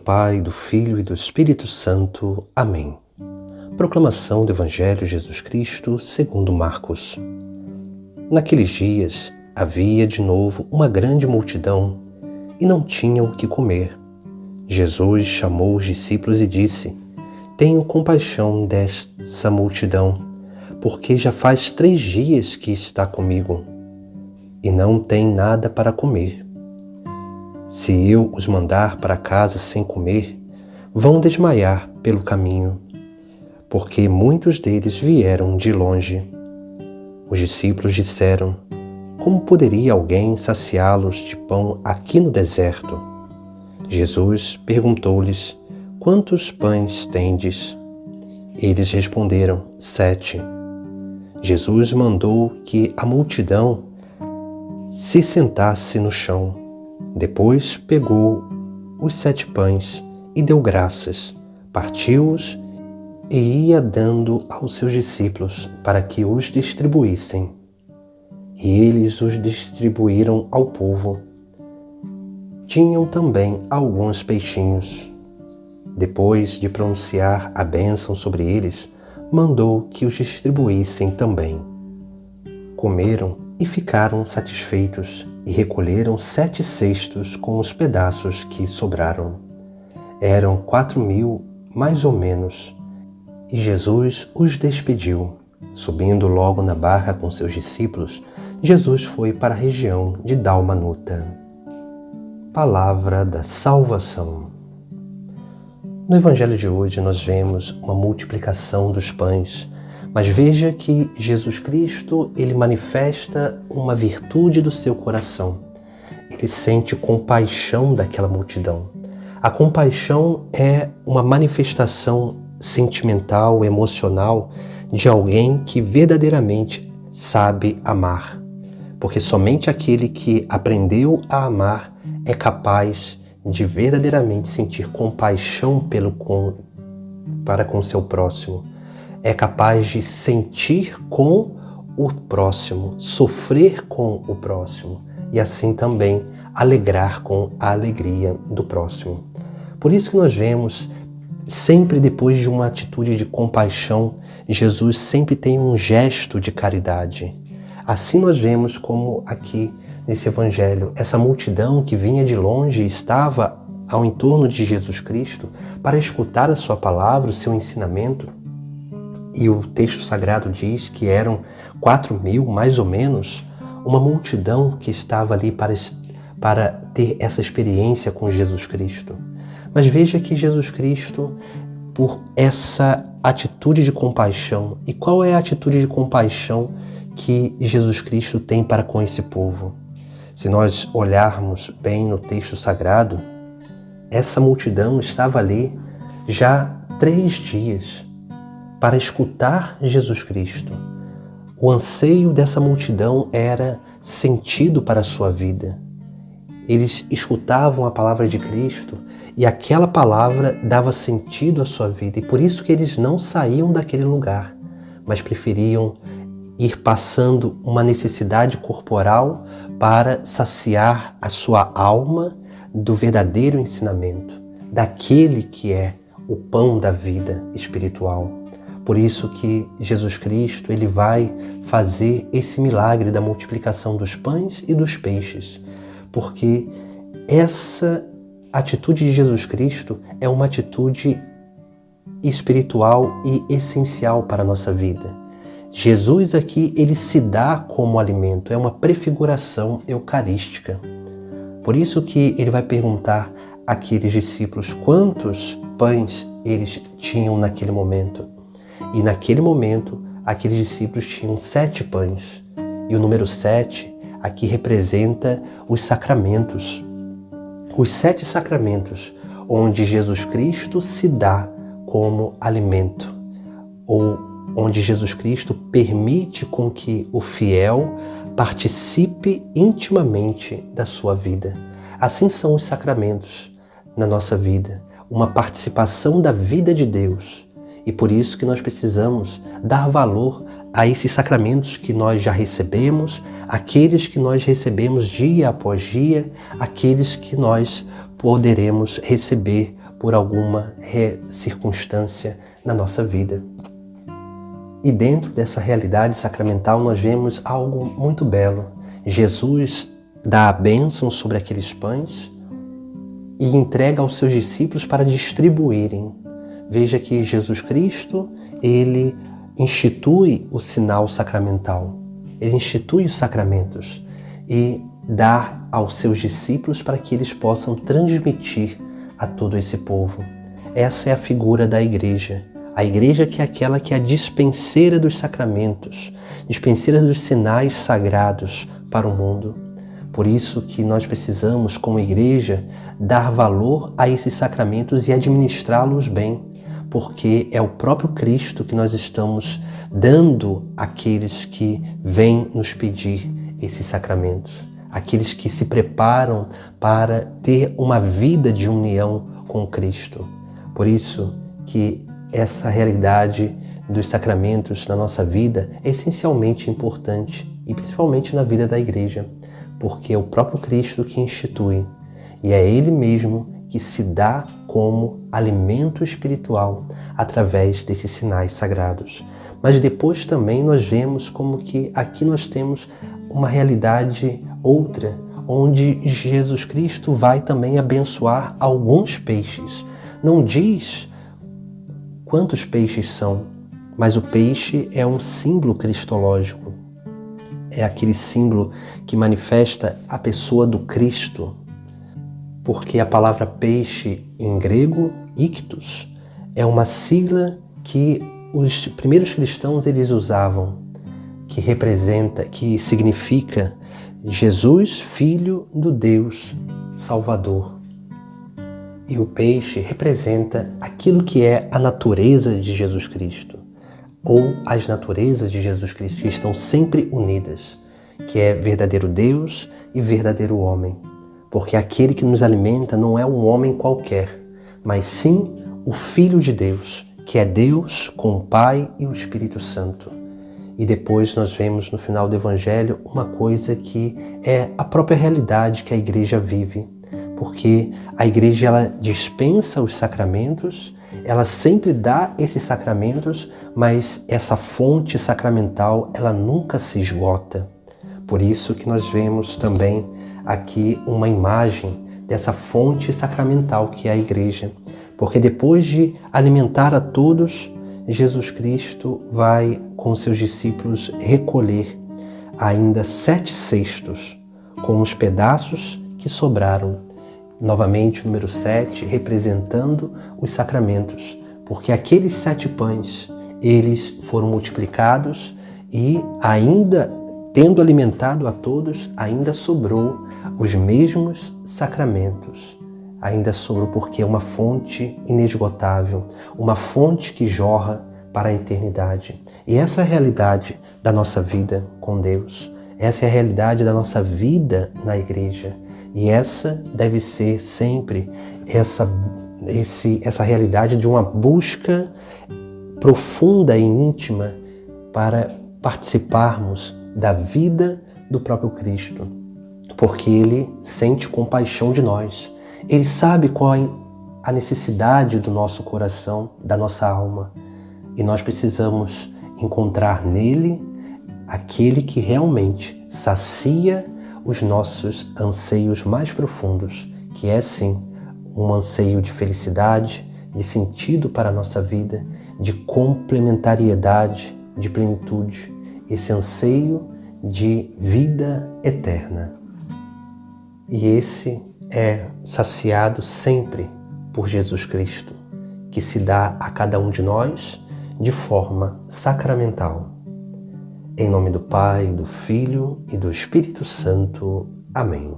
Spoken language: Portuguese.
Pai, do Filho e do Espírito Santo. Amém. Proclamação do Evangelho de Jesus Cristo segundo Marcos. Naqueles dias havia de novo uma grande multidão e não tinham o que comer. Jesus chamou os discípulos e disse: Tenho compaixão dessa multidão, porque já faz 3 dias que está comigo e não tem nada para comer. Se eu os mandar para casa sem comer, vão desmaiar pelo caminho, porque muitos deles vieram de longe. Os discípulos disseram: Como poderia alguém saciá-los de pão aqui no deserto? Jesus perguntou-lhes: Quantos pães tendes? Eles responderam: 7. Jesus mandou que a multidão se sentasse no chão. Depois pegou os 7 pães e deu graças, partiu-os e ia dando aos seus discípulos para que os distribuíssem. E eles os distribuíram ao povo. Tinham também alguns peixinhos. Depois de pronunciar a bênção sobre eles, mandou que os distribuíssem também. Comeram e ficaram satisfeitos e recolheram 7 cestos com os pedaços que sobraram. Eram 4.000, mais ou menos, e Jesus os despediu. Subindo logo na barca com seus discípulos, Jesus foi para a região de Dalmanuta. Palavra da salvação. No Evangelho de hoje nós vemos uma multiplicação dos pães, mas veja que Jesus Cristo, ele manifesta uma virtude do seu coração. Ele sente compaixão daquela multidão. A compaixão é uma manifestação sentimental, emocional de alguém que verdadeiramente sabe amar. Porque somente aquele que aprendeu a amar é capaz de verdadeiramente sentir compaixão para com seu próximo. É capaz de sentir com o próximo, sofrer com o próximo e assim também alegrar com a alegria do próximo. Por isso que nós vemos, sempre depois de uma atitude de compaixão, Jesus sempre tem um gesto de caridade. Assim nós vemos como aqui nesse Evangelho, essa multidão que vinha de longe estava ao entorno de Jesus Cristo para escutar a sua palavra, o seu ensinamento. E o texto sagrado diz que eram 4.000, mais ou menos, uma multidão que estava ali para ter essa experiência com Jesus Cristo. Mas veja que Jesus Cristo, por essa atitude de compaixão, e qual é a atitude de compaixão que Jesus Cristo tem para com esse povo? Se nós olharmos bem no texto sagrado, essa multidão estava ali já 3 dias para escutar Jesus Cristo. O anseio dessa multidão era sentido para a sua vida. Eles escutavam a palavra de Cristo e aquela palavra dava sentido à sua vida. E por isso que eles não saíam daquele lugar, mas preferiam ir passando uma necessidade corporal para saciar a sua alma do verdadeiro ensinamento, daquele que é o pão da vida espiritual. Por isso que Jesus Cristo, ele vai fazer esse milagre da multiplicação dos pães e dos peixes, porque essa atitude de Jesus Cristo é uma atitude espiritual e essencial para a nossa vida. Jesus aqui, ele se dá como alimento, é uma prefiguração eucarística. Por isso que ele vai perguntar àqueles discípulos quantos pães eles tinham naquele momento. E naquele momento, aqueles discípulos tinham 7 pães. E o número 7 aqui representa os sacramentos. Os 7 sacramentos, onde Jesus Cristo se dá como alimento, ou onde Jesus Cristo permite com que o fiel participe intimamente da sua vida. Assim são os sacramentos na nossa vida, uma participação da vida de Deus. E por isso que nós precisamos dar valor a esses sacramentos que nós já recebemos, aqueles que nós recebemos dia após dia, aqueles que nós poderemos receber por alguma circunstância na nossa vida. E dentro dessa realidade sacramental nós vemos algo muito belo. Jesus dá a bênção sobre aqueles pães e entrega aos seus discípulos para distribuírem. Veja que Jesus Cristo, ele institui o sinal sacramental, ele institui os sacramentos e dá aos seus discípulos para que eles possam transmitir a todo esse povo. Essa é a figura da igreja. A igreja que é aquela que é a dispenseira dos sacramentos, dispenseira dos sinais sagrados para o mundo. Por isso que nós precisamos, como igreja, dar valor a esses sacramentos e administrá-los bem, porque é o próprio Cristo que nós estamos dando àqueles que vêm nos pedir esses sacramentos, aqueles que se preparam para ter uma vida de união com Cristo. Por isso que essa realidade dos sacramentos na nossa vida é essencialmente importante, e principalmente na vida da igreja, porque é o próprio Cristo que institui, e é Ele mesmo que se dá como alimento espiritual através desses sinais sagrados. Mas depois também nós vemos como que aqui nós temos uma realidade outra, onde Jesus Cristo vai também abençoar alguns peixes. Não diz quantos peixes são, mas o peixe é um símbolo cristológico. É aquele símbolo que manifesta a pessoa do Cristo, porque a palavra peixe em grego, ictus, é uma sigla que os primeiros cristãos eles usavam, que representa, que significa Jesus, Filho do Deus Salvador. E o peixe representa aquilo que é a natureza de Jesus Cristo, ou as naturezas de Jesus Cristo, que estão sempre unidas, que é verdadeiro Deus e verdadeiro homem. Porque aquele que nos alimenta não é um homem qualquer, mas sim o Filho de Deus, que é Deus com o Pai e o Espírito Santo. E depois nós vemos no final do Evangelho uma coisa que é a própria realidade que a igreja vive. Porque a igreja ela dispensa os sacramentos, ela sempre dá esses sacramentos, mas essa fonte sacramental ela nunca se esgota. Por isso que nós vemos também aqui uma imagem dessa fonte sacramental que é a igreja. Porque depois de alimentar a todos, Jesus Cristo vai com seus discípulos recolher ainda 7 cestos com os pedaços que sobraram. Novamente o número 7 representando os sacramentos, porque aqueles 7 pães, eles foram multiplicados e ainda tendo alimentado a todos, ainda sobrou os mesmos sacramentos. Ainda sobrou porque é uma fonte inesgotável, uma fonte que jorra para a eternidade. E essa é a realidade da nossa vida com Deus. Essa é a realidade da nossa vida na igreja. E essa deve ser sempre essa realidade de uma busca profunda e íntima para participarmos da vida do próprio Cristo, porque Ele sente compaixão de nós. Ele sabe qual é a necessidade do nosso coração, da nossa alma, e nós precisamos encontrar nele aquele que realmente sacia os nossos anseios mais profundos, que é sim um anseio de felicidade, de sentido para a nossa vida, de complementariedade, de plenitude, esse anseio de vida eterna. E esse é saciado sempre por Jesus Cristo, que se dá a cada um de nós de forma sacramental. Em nome do Pai, do Filho e do Espírito Santo. Amém.